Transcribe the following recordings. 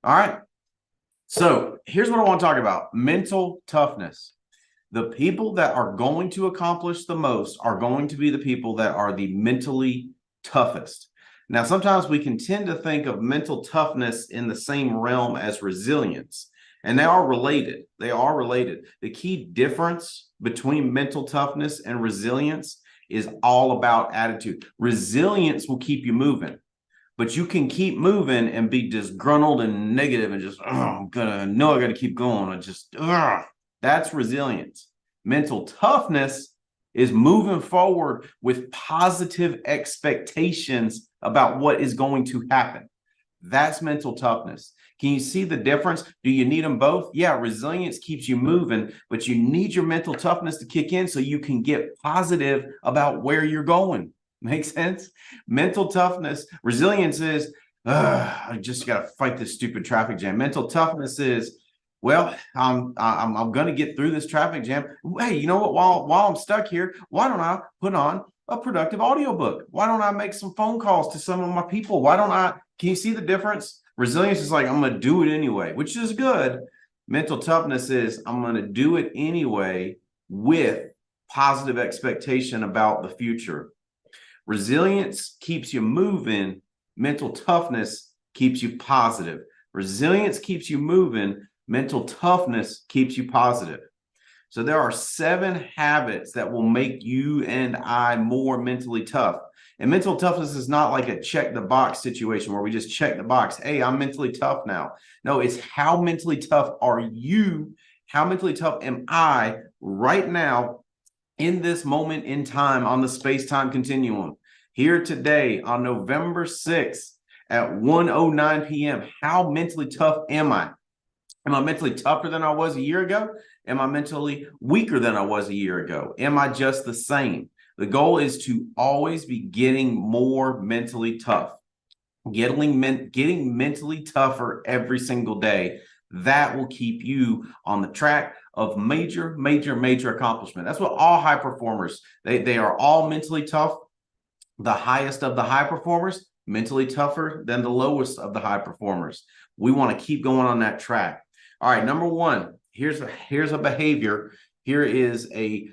All right. So here's what I want to talk about: mental toughness. The people that are going to accomplish the most are going to be the people that are the mentally toughest. Now, sometimes we can tend to think of mental toughness in the same realm as resilience, and they are related. They are related. The key difference between mental toughness and resilience is all about attitude. Resilience will keep you moving, but you can keep moving and be disgruntled and negative and just, I gotta keep going. That's resilience. Mental toughness is moving forward with positive expectations about what is going to happen. That's mental toughness. Can you see the difference? Do you need them both? Yeah, resilience keeps you moving, but you need your mental toughness to kick in so you can get positive about where you're going. Make sense? Mental toughness, resilience is, I just got to fight this stupid traffic jam. Mental toughness is, well, I'm going to get through this traffic jam. Hey, you know what? While I'm stuck here, why don't I put on a productive audiobook? Why don't I make some phone calls to some of my people? Why don't I? Can you see the difference? Resilience is like, I'm going to do it anyway, which is good. Mental toughness is, I'm going to do it anyway with positive expectation about the future. Resilience keeps you moving. Mental toughness keeps you positive. Resilience keeps you moving. Mental toughness keeps you positive. So there are 7 habits that will make you and I more mentally tough. And mental toughness is not like a check the box situation where we just check the box. Hey, I'm mentally tough now. No, it's how mentally tough are you? How mentally tough am I right now in this moment in time on the space-time continuum? Here today on November 6th at 1:09 p.m., how mentally tough am I? Am I mentally tougher than I was a year ago? Am I mentally weaker than I was a year ago? Am I just the same? The goal is to always be getting more mentally tough, getting mentally tougher every single day. That will keep you on the track of major accomplishment. That's what all high performers, they are all mentally tough. The highest of the high performers, mentally tougher than the lowest of the high performers. We want to keep going on that track. All right, number one, here's a behavior. Here is a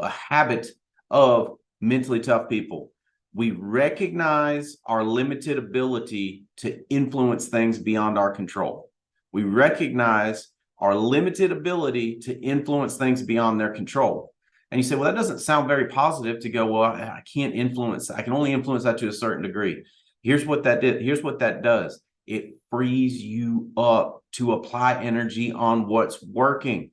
habit of mentally tough people. We recognize our limited ability to influence things beyond our control. We recognize our limited ability to influence things beyond their control. And you say, well, that doesn't sound very positive to go, well, I can't influence. I can only influence that to a certain degree. Here's what that did. Here's what that does. It frees you up to apply energy on what's working.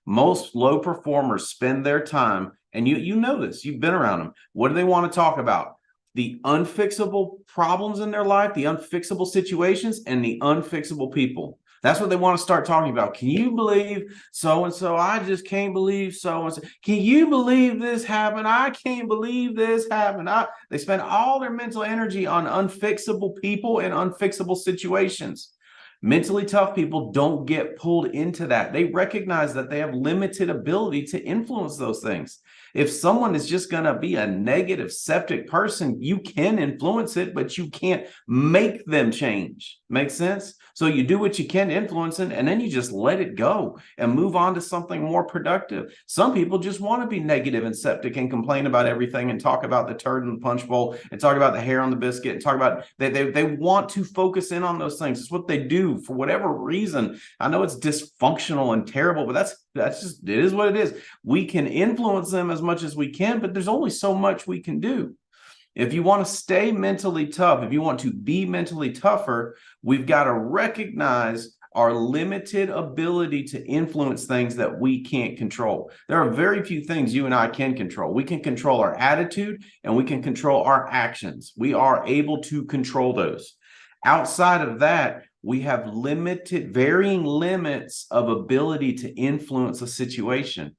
Most low performers spend their time, and you know this, you've been around them. What do they want to talk about? The unfixable problems in their life, the unfixable situations, and the unfixable people. That's what they want to start talking about. Can you believe so-and-so? I just can't believe so-and-so. Can you believe this happened? I can't believe this happened. They spend all their mental energy on unfixable people and unfixable situations. Mentally tough people don't get pulled into that. They recognize that they have limited ability to influence those things. If someone is just going to be a negative, septic person, you can influence it, but you can't make them change. Make sense? So you do what you can to influence it, and then you just let it go and move on to something more productive. Some people just want to be negative and septic and complain about everything and talk about the turd in the punch bowl and talk about the hair on the biscuit and talk about they want to focus in on those things. It's what they do for whatever reason. I know it's dysfunctional and terrible, but that's just, it is what it is. We can influence them as much as we can, but there's only so much we can do. If you want to stay mentally tough, if you want to be mentally tougher, we've got to recognize our limited ability to influence things that we can't control. There are very few things you and I can control. We can control our attitude and we can control our actions. We are able to control those. Outside of that, we have varying limits of ability to influence a situation.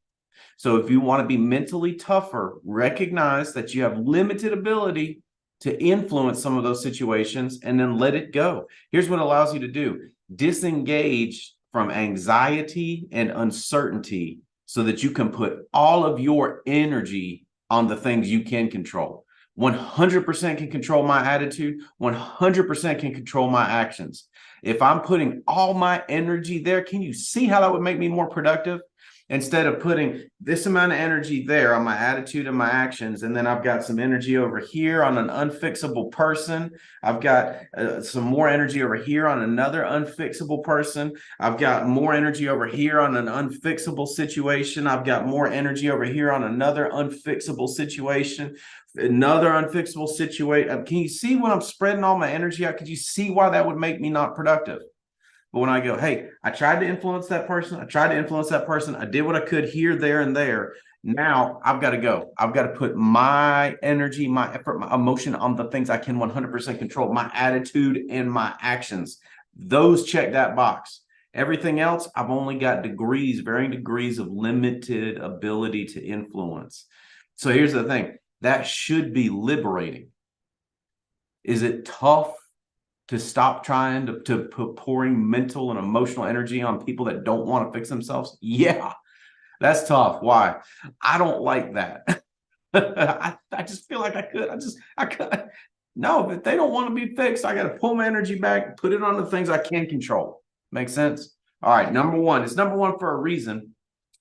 So if you want to be mentally tougher, recognize that you have limited ability to influence some of those situations and then let it go. Here's what it allows you to do. Disengage from anxiety and uncertainty so that you can put all of your energy on the things you can control. 100% can control my attitude, 100% can control my actions. If I'm putting all my energy there, can you see how that would make me more productive? Instead of putting this amount of energy there on my attitude and my actions, and then I've got some energy over here on an unfixable person. I've got some more energy over here on another unfixable person. I've got more energy over here on an unfixable situation. I've got more energy over here on another unfixable situation. Another unfixable situation. Can you see when I'm spreading all my energy out? Could you see why that would make me not productive? But when I go, hey, I tried to influence that person. I tried to influence that person. I did what I could here, there, and there. Now I've got to go. I've got to put my energy, my effort, my emotion on the things I can 100% control, my attitude and my actions. Those check that box. Everything else, I've only got degrees, varying degrees of limited ability to influence. So here's the thing. That should be liberating. Is it tough to stop trying to put pouring mental and emotional energy on people that don't want to fix themselves? Yeah, that's tough. Why? I don't like that. I just feel like I could. No, if they don't want to be fixed, I got to pull my energy back, put it on the things I can control. Make sense? All right, number one. It's number one for a reason.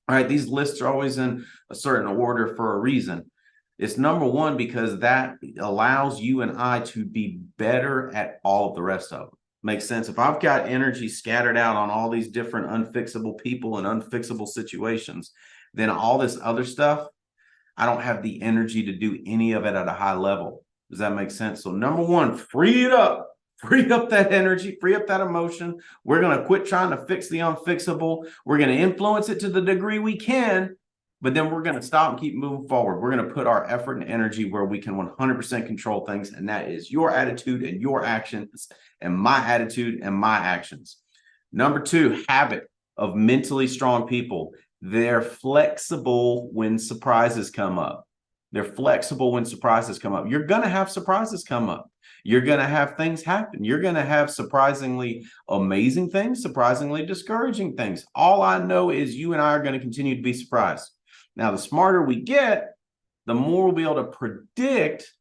All right, these lists are always in a certain order for a reason. It's number one because that allows you and I to be better at all of the rest of them. Makes sense? If I've got energy scattered out on all these different unfixable people and unfixable situations, then all this other stuff, I don't have the energy to do any of it at a high level. Does that make sense? So number one, free it up. Free up that energy, free up that emotion. We're going to quit trying to fix the unfixable. We're going to influence it to the degree we can. But then we're going to stop and keep moving forward. We're going to put our effort and energy where we can 100% control things. And that is your attitude and your actions and my attitude and my actions. Number two, habit of mentally strong people. They're flexible when surprises come up. They're flexible when surprises come up. You're going to have surprises come up. You're going to have things happen. You're going to have surprisingly amazing things, surprisingly discouraging things. All I know is you and I are going to continue to be surprised. Now, the smarter we get, the more we'll be able to predict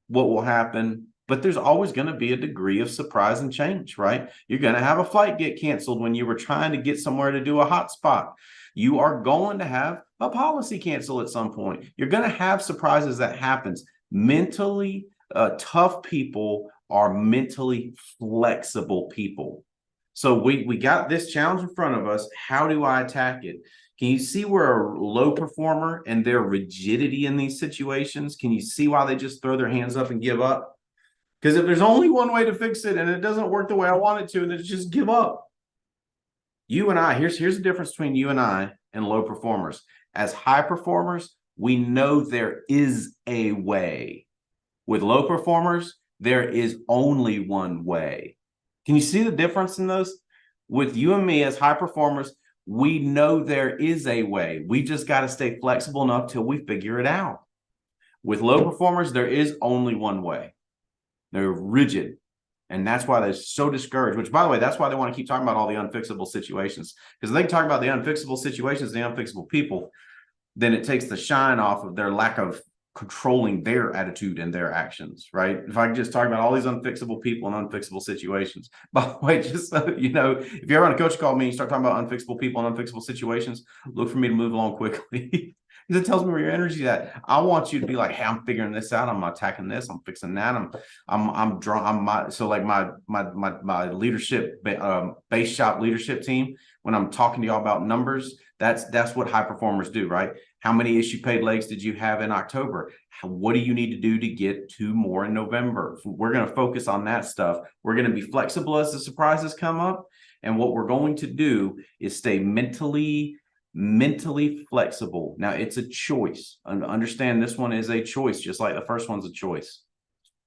what will happen, but there's always going to be a degree of surprise and change, right? You're going to have a flight get canceled when you were trying to get somewhere to do a hotspot. You are going to have a policy cancel at some point. You're going to have surprises that happens. Mentally tough people are mentally flexible people. So we got this challenge in front of us. How do I attack it? Can you see where a low performer and their rigidity in these situations? Can you see why they just throw their hands up and give up? Because if there's only one way to fix it and it doesn't work the way I want it to, then it's just give up. You and I, here's the difference between you and I and low performers. As high performers, we know there is a way. With low performers, there is only one way. Can you see the difference in those? With you and me as high performers, we know there is a way. We just got to stay flexible enough till we figure it out. With low performers, there is only one way. They're rigid. And that's why they're so discouraged, which, by the way, that's why they want to keep talking about all the unfixable situations. Because if they can talk about the unfixable situations, the unfixable people, then it takes the shine off of their lack of controlling their attitude and their actions, right? If I can just talk about all these unfixable people and unfixable situations. By the way, just so you know, if you're ever on a coach call me and you start talking about unfixable people and unfixable situations, look for me to move along quickly. Because it tells me where your energy is at. I want you to be like, hey, I'm figuring this out. I'm attacking this. I'm fixing that. My leadership base shop leadership team. When I'm talking to y'all about numbers, that's what high performers do, right? How many issue paid legs did you have in October? What do you need to do to get 2 more in November? We're going to focus on that stuff. We're going to be flexible as the surprises come up. And what we're going to do is stay mentally flexible. Now, it's a choice. Understand this one is a choice, just like the first one's a choice.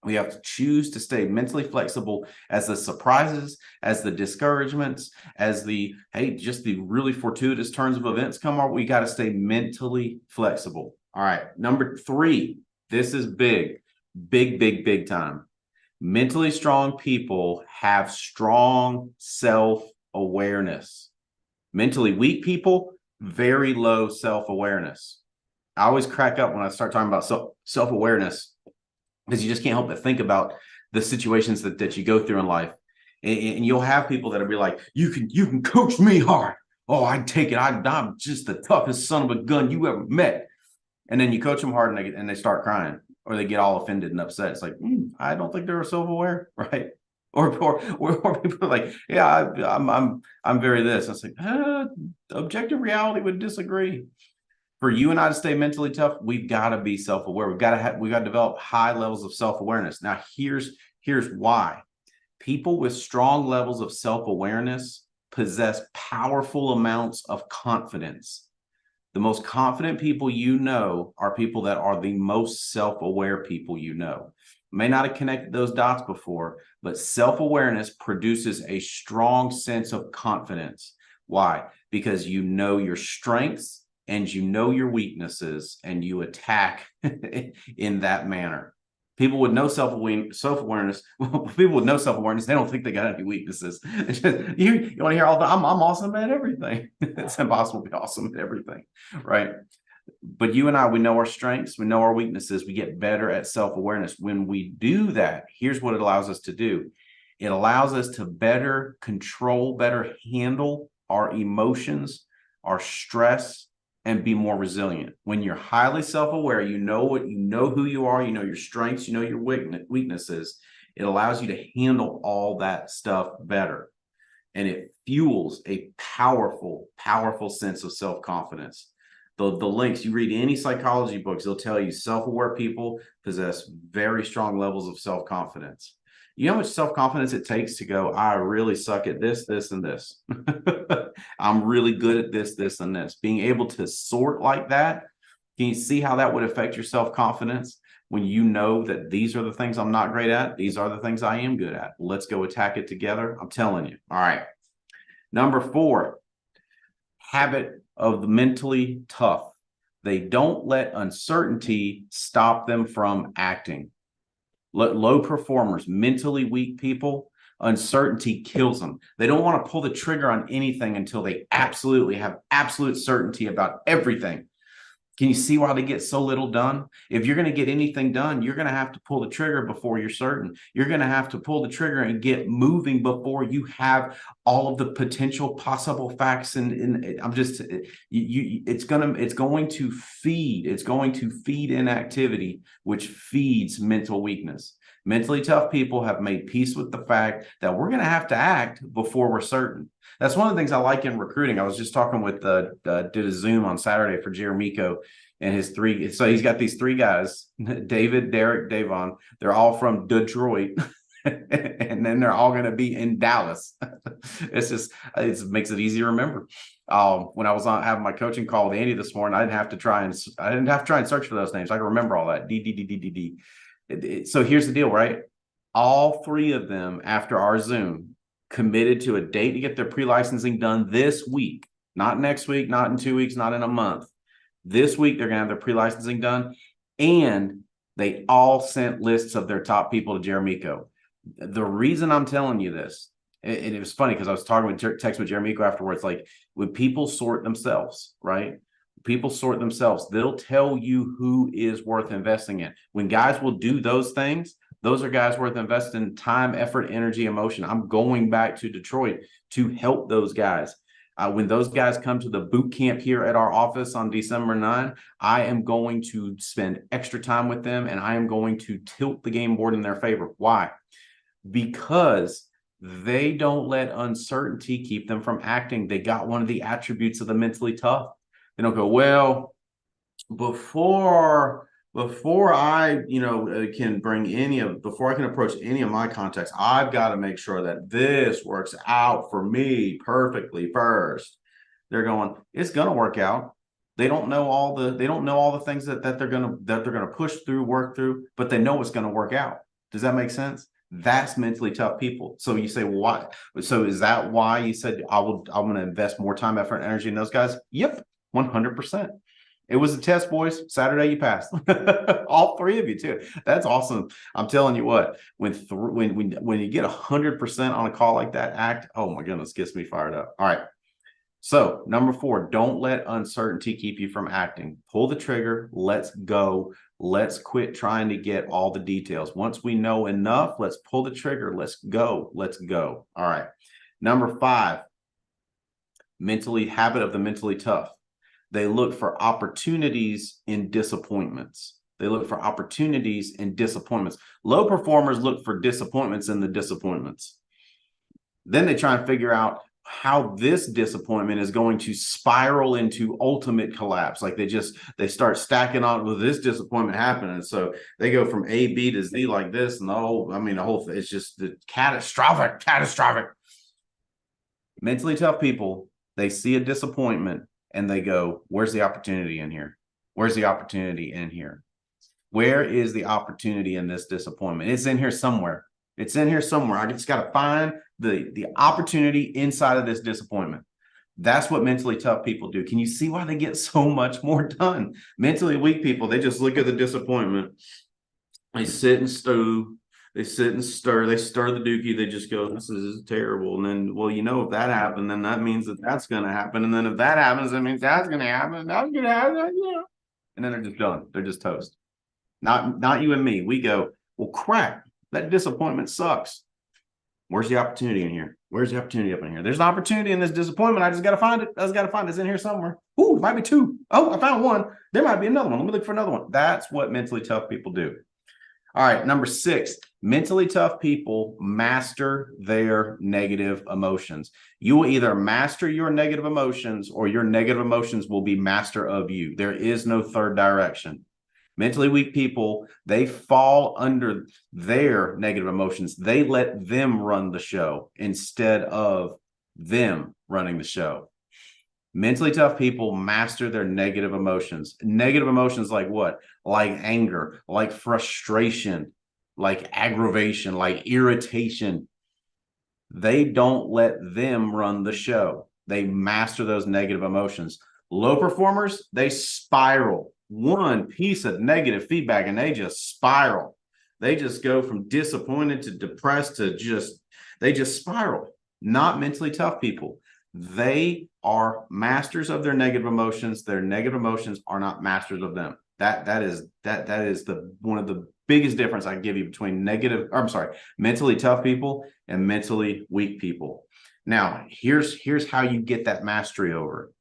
We have to choose to stay mentally flexible as the surprises, as the discouragements, as just the really fortuitous turns of events come up. We got to stay mentally flexible. All right. Number 3, this is big time. Mentally strong people have strong self-awareness. Mentally weak people, very low self-awareness. I always crack up when I start talking about self-awareness. because you just can't help but think about the situations that you go through in life. And you'll have people that'll be like, you can coach me hard. Oh, I'd take it. I'm just the toughest son of a gun you ever met. And then you coach them hard and they start crying, or they get all offended and upset. It's like, I don't think they're self-aware, right? Or people are like, yeah, I'm very this. It's like, objective reality would disagree. For you and I to stay mentally tough, we've got to be self-aware. We've got to develop high levels of self-awareness. Now, here's why. People with strong levels of self-awareness possess powerful amounts of confidence. The most confident people you know are people that are the most self-aware people you know. May not have connected those dots before, but self-awareness produces a strong sense of confidence. Why? Because you know your strengths and you know your weaknesses, and you attack in that manner. People with no self-awareness, people with no self-awareness, they don't think they got any weaknesses. You want to hear all the, I'm awesome at everything. It's impossible to be awesome at everything, right? But you and I, we know our strengths, we know our weaknesses, we get better at self-awareness. When we do that, here's what it allows us to do. It allows us to better control, better handle our emotions, our stress, and be more resilient. When you're highly self-aware, you know who you are, you know your strengths, you know your weaknesses. It allows you to handle all that stuff better. And it fuels a powerful, powerful sense of self-confidence. The links, you read any psychology books, they'll tell you self-aware people possess very strong levels of self-confidence. You know how much self-confidence it takes to go, I really suck at this, this, and this. I'm really good at this, this, and this. Being able to sort like that, can you see how that would affect your self-confidence when you know that these are the things I'm not great at, these are the things I am good at? Let's go attack it together. I'm telling you. All right. Number 4, habit of the mentally tough. They don't let uncertainty stop them from acting. Low performers, mentally weak people, uncertainty kills them. They don't want to pull the trigger on anything until they absolutely have absolute certainty about everything. Can you see why they get so little done? If you're going to get anything done, you're going to have to pull the trigger before you're certain. You're going to have to pull the trigger and get moving before you have all of the potential possible facts. And I'm just, it's going to feed inactivity, which feeds mental weakness. Mentally tough people have made peace with the fact that we're going to have to act before we're certain. That's one of the things I like in recruiting. I was just talking with did a Zoom on Saturday for Jeremico and his 3. So he's got these 3 guys, David, Derek, Davon. They're all from Detroit. And then they're all going to be in Dallas. It makes it easy to remember. When I was having my coaching call with Andy this morning, I didn't have to try and search for those names. I can remember all that. D. So here's the deal, right? All 3 of them, after our Zoom, committed to a date to get their pre-licensing done this week, not next week, not in 2 weeks, not in a month. This week, they're going to have their pre-licensing done. And they all sent lists of their top people to Jeremico. The reason I'm telling you this, and it was funny because I was talking with Jeremico afterwards, like when people sort themselves, right? People sort themselves. They'll tell you who is worth investing in. When guys will do those things, those are guys worth investing time, effort, energy, emotion. I'm going back to Detroit to help those guys. When those guys come to the boot camp here at our office on December 9, I am going to spend extra time with them, and I am going to tilt the game board in their favor. Why? Because they don't let uncertainty keep them from acting. They got one of the attributes of the mentally tough. They don't go, well, before I, before I can approach any of my contacts, I've got to make sure that this works out for me perfectly first. They're going, it's going to work out. They don't know all the things that they're going to push through, work through, but they know it's going to work out. Does that make sense? That's mentally tough people. So you say, well, why? So is that why you said I'm going to invest more time, effort, and energy in those guys? Yep, 100%. It was a test, boys. Saturday, you passed. All 3 of you too. That's awesome. I'm telling you what. When you get 100% on a call like that, oh my goodness, gets me fired up. All right. So, number 4, don't let uncertainty keep you from acting. Pull the trigger. Let's go. Let's quit trying to get all the details. Once we know enough, let's pull the trigger. Let's go. Let's go. All right. Number 5, habit of the mentally tough. They look for opportunities in disappointments. They look for opportunities in disappointments. Low performers look for disappointments in the disappointments. Then they try and figure out how this disappointment is going to spiral into ultimate collapse. Like they start stacking on, well, this disappointment happened. So they go from A, B to Z like this. And the whole thing, it's just the catastrophic. Mentally tough people, they see a disappointment and they go, where's the opportunity in here? Where's the opportunity in here? Where is the opportunity in this disappointment? It's in here somewhere. It's in here somewhere. I just got to find the opportunity inside of this disappointment. That's what mentally tough people do. Can you see why they get so much more done? Mentally weak people, they just look at the disappointment. They sit and stew. They sit and stir. They stir the dookie. They just go, this is terrible. And then, well, if that happened, then that means that's going to happen. And then if that happens, that means that's going to happen. That's going to happen. And then they're just done. They're just toast. Not you and me. We go, well, crap. That disappointment sucks. Where's the opportunity in here? Where's the opportunity up in here? There's an opportunity in this disappointment. I just got to find it. It's in here somewhere. Ooh, it might be 2. Oh, I found 1. There might be another one. Let me look for another one. That's what mentally tough people do. All right, number 6, mentally tough people master their negative emotions. You will either master your negative emotions or your negative emotions will be master of you. There is no third direction. Mentally weak people, they fall under their negative emotions. They let them run the show instead of them running the show. Mentally tough people master their negative emotions. Negative emotions like what? Like anger, like frustration, like aggravation, like irritation. They don't let them run the show. They master those negative emotions. Low performers, they spiral. One piece of negative feedback and they just spiral. They just go from disappointed to depressed to they just spiral. Not mentally tough people. They are masters of their negative emotions. Their negative emotions are not masters of them. That is the one of the biggest difference I give you between mentally tough people and mentally weak people. Now, here's how you get that mastery over.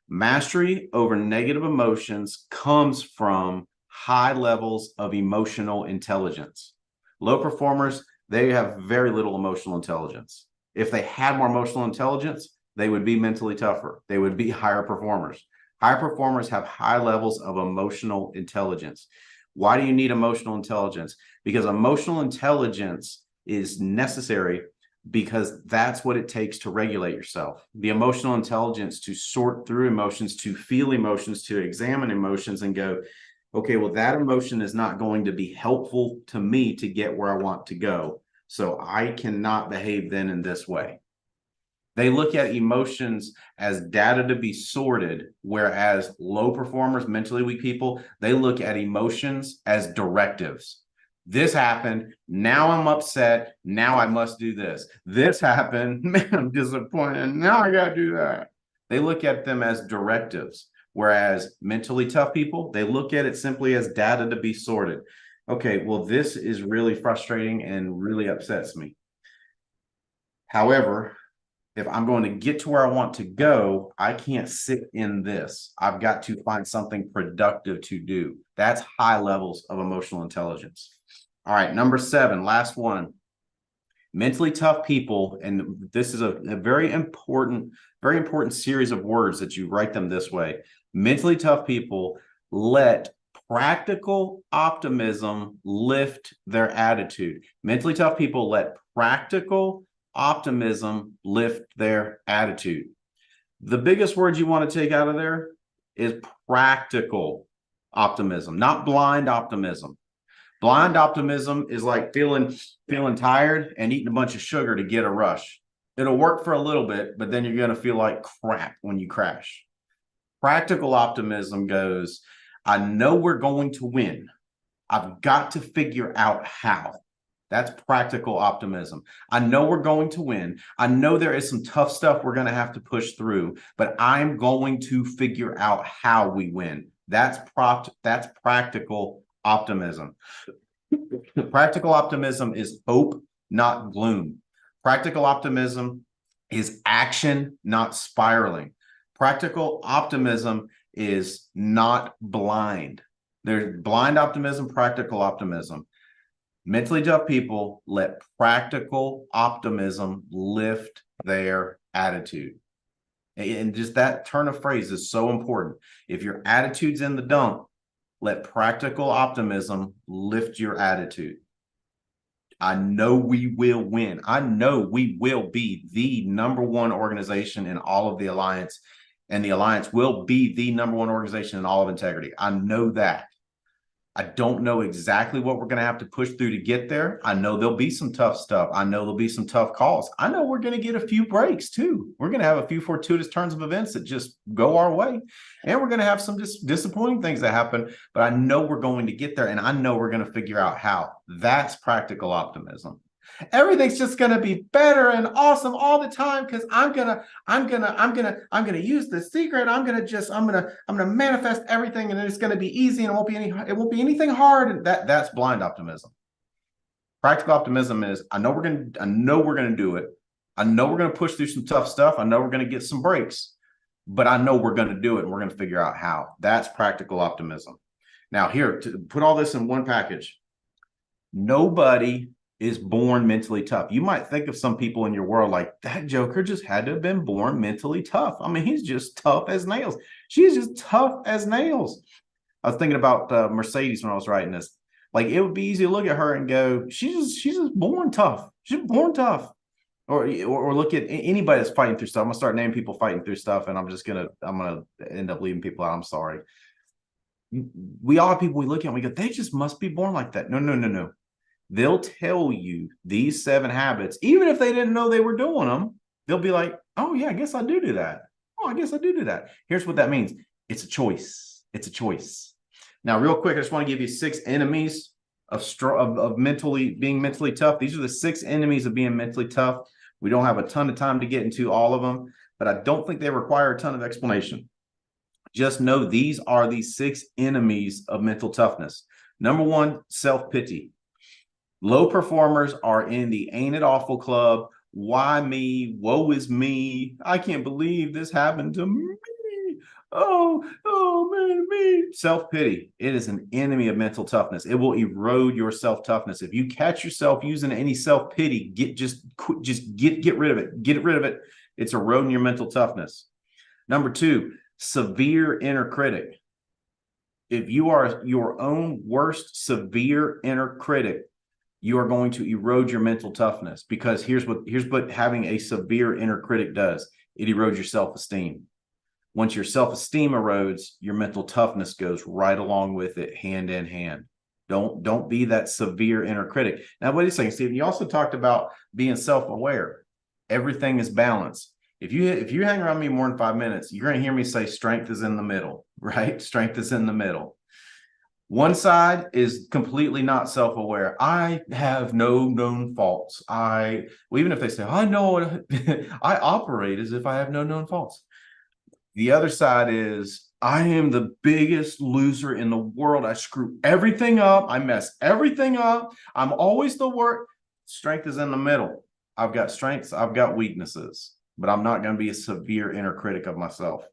Mastery over negative emotions comes from high levels of emotional intelligence. Low performers, they have very little emotional intelligence. If they had more emotional intelligence, they would be mentally tougher. They would be higher performers. Higher performers have high levels of emotional intelligence. Why do you need emotional intelligence? Because emotional intelligence is necessary because that's what it takes to regulate yourself. The emotional intelligence to sort through emotions, to feel emotions, to examine emotions and go, okay, well, that emotion is not going to be helpful to me to get where I want to go. So I cannot behave then in this way. They look at emotions as data to be sorted, whereas low performers, mentally weak people, they look at emotions as directives. This happened. Now I'm upset. Now I must do this. This happened. Man, I'm disappointed. Now I got to do that. They look at them as directives, whereas mentally tough people, they look at it simply as data to be sorted. Okay, well, this is really frustrating and really upsets me. However, if I'm going to get to where I want to go, I can't sit in this. I've got to find something productive to do. That's high levels of emotional intelligence. All right, number 7, last one. Mentally tough people, and this is a very important series of words that you write them this way. Mentally tough people let practical optimism lift their attitude. Mentally tough people let practical optimism lift their attitude. The biggest word you want to take out of there is practical optimism, not blind optimism. Blind optimism is like feeling tired and eating a bunch of sugar to get a rush. It'll work for a little bit, but then you're going to feel like crap when you crash. Practical optimism goes, I know we're going to win. I've got to figure out how. That's practical optimism. I know we're going to win. I know there is some tough stuff we're going to have to push through, but I'm going to figure out how we win. That's practical optimism. Practical optimism is hope, not gloom. Practical optimism is action, not spiraling. Practical optimism is not blind. There's blind optimism, practical optimism. Mentally tough people let practical optimism lift their attitude. And just that turn of phrase is so important. If your attitude's in the dump, let practical optimism lift your attitude. I know we will win. I know we will be the number one organization in all of the Alliance, and the Alliance will be the number one organization in all of integrity. I know that. I don't know exactly what we're going to have to push through to get there. I know there'll be some tough stuff. I know there'll be some tough calls. I know we're going to get a few breaks too. We're going to have a few fortuitous turns of events that just go our way. And we're going to have some disappointing things that happen, but I know we're going to get there, and I know we're going to figure out how. That's practical optimism. Everything's just going to be better and awesome all the time because I'm gonna use the secret. I'm gonna manifest everything, and it's gonna be easy, and it won't be anything hard. And that's blind optimism. Practical optimism is I know we're gonna do it. I know we're gonna push through some tough stuff. I know we're gonna get some breaks, but I know we're gonna do it, and we're gonna figure out how. That's practical optimism. Now, here to put all this in one package, nobody is born mentally tough. You might think of some people in your world like that Joker just had to have been born mentally tough. I mean, he's just tough as nails. She's just tough as nails. I was thinking about Mercedes when I was writing this. Like, it would be easy to look at her and go, she's just born tough. She's born tough. Or look at anybody that's fighting through stuff. I'm gonna start naming people fighting through stuff, and I'm gonna end up leaving people out. I'm sorry. We all have people we look at and we go, they just must be born like that. No. They'll tell you these 7 habits, even if they didn't know they were doing them. They'll be like, oh yeah, I guess I do that. Oh, I guess I do that. Here's what that means. It's a choice. It's a choice. Now, real quick, I just want to give you 6 enemies of being mentally tough. These are the 6 enemies of being mentally tough. We don't have a ton of time to get into all of them, but I don't think they require a ton of explanation. Just know these are the 6 enemies of mental toughness. Number 1, self-pity. Low performers are in the ain't it awful club. Why me? Woe is me. I can't believe this happened to me. Oh man, me. Self-pity. It is an enemy of mental toughness. It will erode your self-toughness. If you catch yourself using any self-pity, get rid of it. Get rid of it. It's eroding your mental toughness. Number 2, severe inner critic. If you are your own worst severe inner critic, you are going to erode your mental toughness, because here's what having a severe inner critic does. It erodes your self-esteem. Once your self-esteem erodes, your mental toughness goes right along with it, hand in hand. Don't be that severe inner critic. Now, wait a second, Stephen, you also talked about being self-aware. Everything is balanced. If you hang around me more than 5 minutes, you're going to hear me say strength is in the middle, right? Strength is in the middle. One side is completely not self-aware. I have no known faults. Even if they say, I know, I operate as if I have no known faults. The other side is, I am the biggest loser in the world. I screw everything up. I mess everything up. I'm always the worst. Strength is in the middle. I've got strengths. I've got weaknesses, but I'm not going to be a severe inner critic of myself.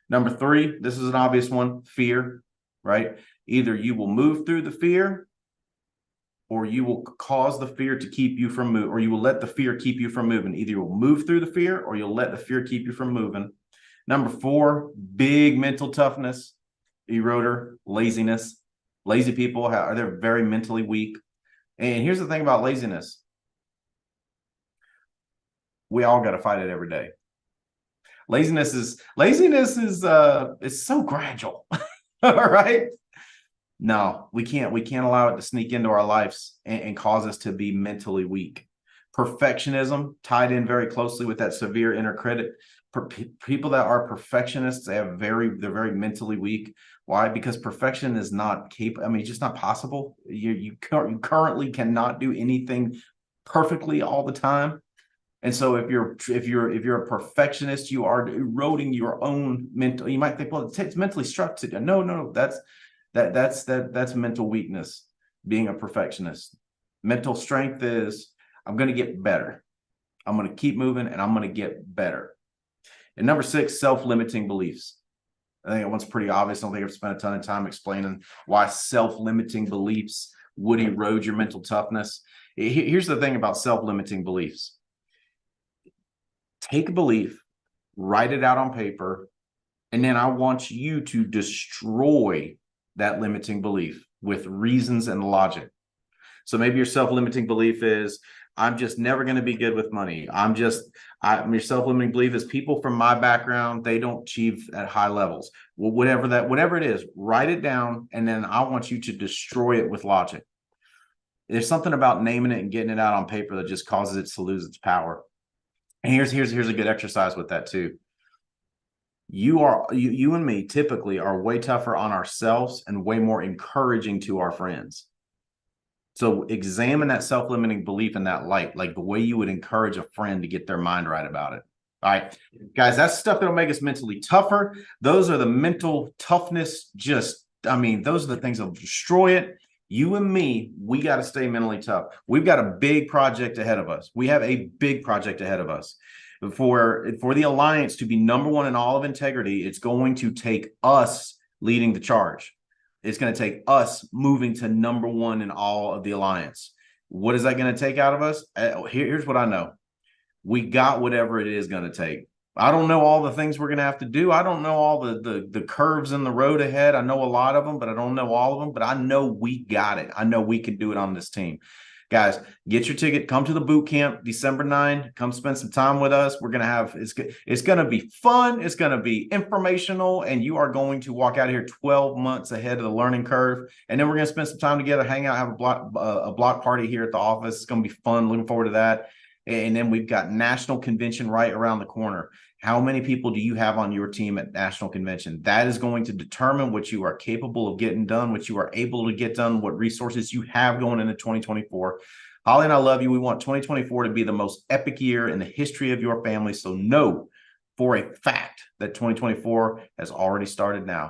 Number 3, this is an obvious one, fear, right? Either you will move through the fear, or you will cause the fear to keep you from moving, or you will let the fear keep you from moving. Either you'll move through the fear, or you'll let the fear keep you from moving. Number 4, big mental toughness eroder, laziness. Lazy people they're very mentally weak. And here's the thing about laziness. We all got to fight it every day. Laziness is it's so gradual. All right. No, we can't allow it to sneak into our lives and cause us to be mentally weak. Perfectionism tied in very closely with that severe inner critic. People that are perfectionists, they're very mentally weak. Why? Because perfection is not capable. I mean, it's just not possible. You currently cannot do anything perfectly all the time. And so if you're a perfectionist, you are eroding your own mental. You might think, well, it's mentally structured. No, that's mental weakness. Being a perfectionist. Mental strength is, I'm going to get better. I'm going to keep moving and I'm going to get better. And number 6, self-limiting beliefs. I think that one's pretty obvious. I don't think I've spent a ton of time explaining why self-limiting beliefs would erode your mental toughness. Here's the thing about self-limiting beliefs. Take a belief, write it out on paper, and then I want you to destroy that limiting belief with reasons and logic. So maybe your self-limiting belief is, I'm just never going to be good with money. Your self-limiting belief is, people from my background, they don't achieve at high levels. Well, whatever it is, write it down, and then I want you to destroy it with logic. There's something about naming it and getting it out on paper that just causes it to lose its power. And here's a good exercise with that too. You and me typically are way tougher on ourselves and way more encouraging to our friends. So examine that self-limiting belief in that light, like the way you would encourage a friend to get their mind right about it. All right, guys, that's stuff that'll make us mentally tougher. Those are the mental toughness. Those are the things that'll destroy it. You and me, we got to stay mentally tough. We've got a big project ahead of us. We have a big project ahead of us. For the Alliance to be number one in all of integrity, it's going to take us leading the charge. It's going to take us moving to number one in all of the Alliance. What is that going to take out of us? Here's what I know. We got whatever it is going to take. I don't know all the things we're going to have to do. I don't know all the curves in the road ahead. I know a lot of them, but I don't know all of them. But I know we got it. I know we can do it on this team. Guys, get your ticket. Come to the boot camp December 9. Come spend some time with us. We're going to have, it's going to be fun. It's going to be informational. And you are going to walk out of here 12 months ahead of the learning curve. And then we're going to spend some time together, hang out, have a block party here at the office. It's going to be fun. Looking forward to that. And then we've got National Convention right around the corner. How many people do you have on your team at National Convention? That is going to determine what you are capable of getting done, what you are able to get done, what resources you have going into 2024. Holly and I love you. We want 2024 to be the most epic year in the history of your family. So know for a fact that 2024 has already started now.